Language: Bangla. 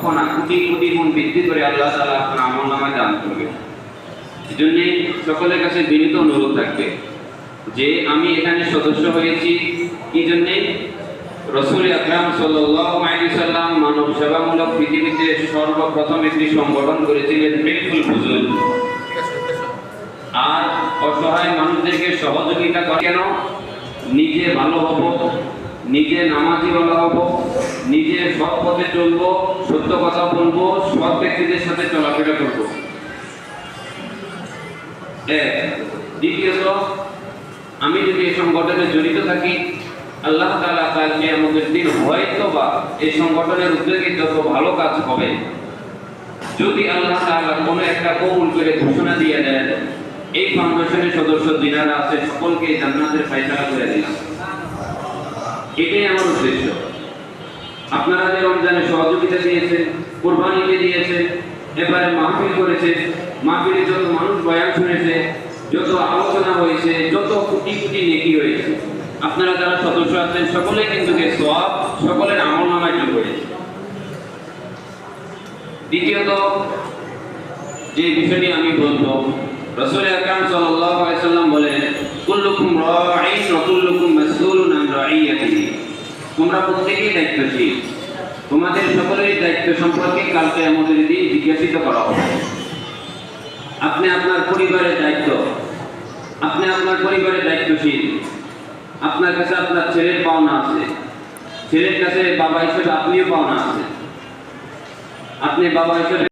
লক্ষ না কোটি কোটি গুণ বৃদ্ধি করে আল্লাহ তাআলা আপনার আমলনামায় দান করবে। এজন্য সকলের কাছে বিনীত অনুরোধ থাকবে যে আমি এখানে সদস্য হয়েছি কি জন্যে? রাসূল আকরাম সাল্লাল্লাহু আলাইহি ওয়াসাল্লাম মানব সেবামূলক পৃথিবীতে সর্বপ্রথম একটি সংগঠন করেছিলেন হিলফুল ফুজুল। আর অসহায় মানুষদেরকে সহযোগিতা করে কেন? নিজে ভালো হব, নিজে নামাজি ভালো হব, নিজে সৎ পথে চলবো, সত্য কথা বলবো, সৎ ব্যক্তিদের সাথে চলাফেরা করবো। দ্বিতীয়ত, আমি যদি এই সংগঠনে জড়িত থাকি, আল্লাহ তাআলা কাল কিয়ামতের দিন হয়তো বা এই সংগঠনের উদ্যোগে যত ভালো কাজ হবে, যদি আল্লাহ তাআলা কোনো একটা কবুল করে ঘোষণা দিয়ে দেন, এই ফাউন্ডেশনের সদস্য যিনারা আছে সকলকে জান্নাতের ফায়সালা করে দিলাম। এটাই আমার উদ্দেশ্য। আপনারা যে রমজানে সহযোগিতা দিয়েছেন, কুরবানিতে দিয়েছেন, এবারে মাহফিল করেছে, মাহফিলে যত মানুষ বয়ান শুনেছে, যত আলোচনা হয়েছে, যত কোটি কোটি নেকি হয়েছে, আপনারা যারা সদস্য আছেন সকলে কিন্তু সওয়াব সকলের আমলনামায় যোগ হয়েছে। দ্বিতীয়ত যে বিষয়টি আমি বলবো, রাসূল আকরাম সাল্লাল্লাহু আলাইহি ওয়াসাল্লাম বলেন, কুল্লুকুম রাঈন ওয়া কুল্লুকুম মাসউলুন আন রাঈয়াতিহি। তোমরা প্রত্যেকেই দায়িত্বশীল, তোমাদের সকলের দায়িত্ব সম্পর্কে কাল কিয়ামতের দিন জিজ্ঞাসিত করা হবে। আপনি আপনার পরিবারের দায়িত্ব, আপনি আপনার পরিবারের দায়িত্বশীল। আপনার কাছে আপনার ছেলের পাওনা আছে, ছেলের কাছে বাবা হিসেবে আপনিও পাওনা আছে। আপনি বাবা হিসেবে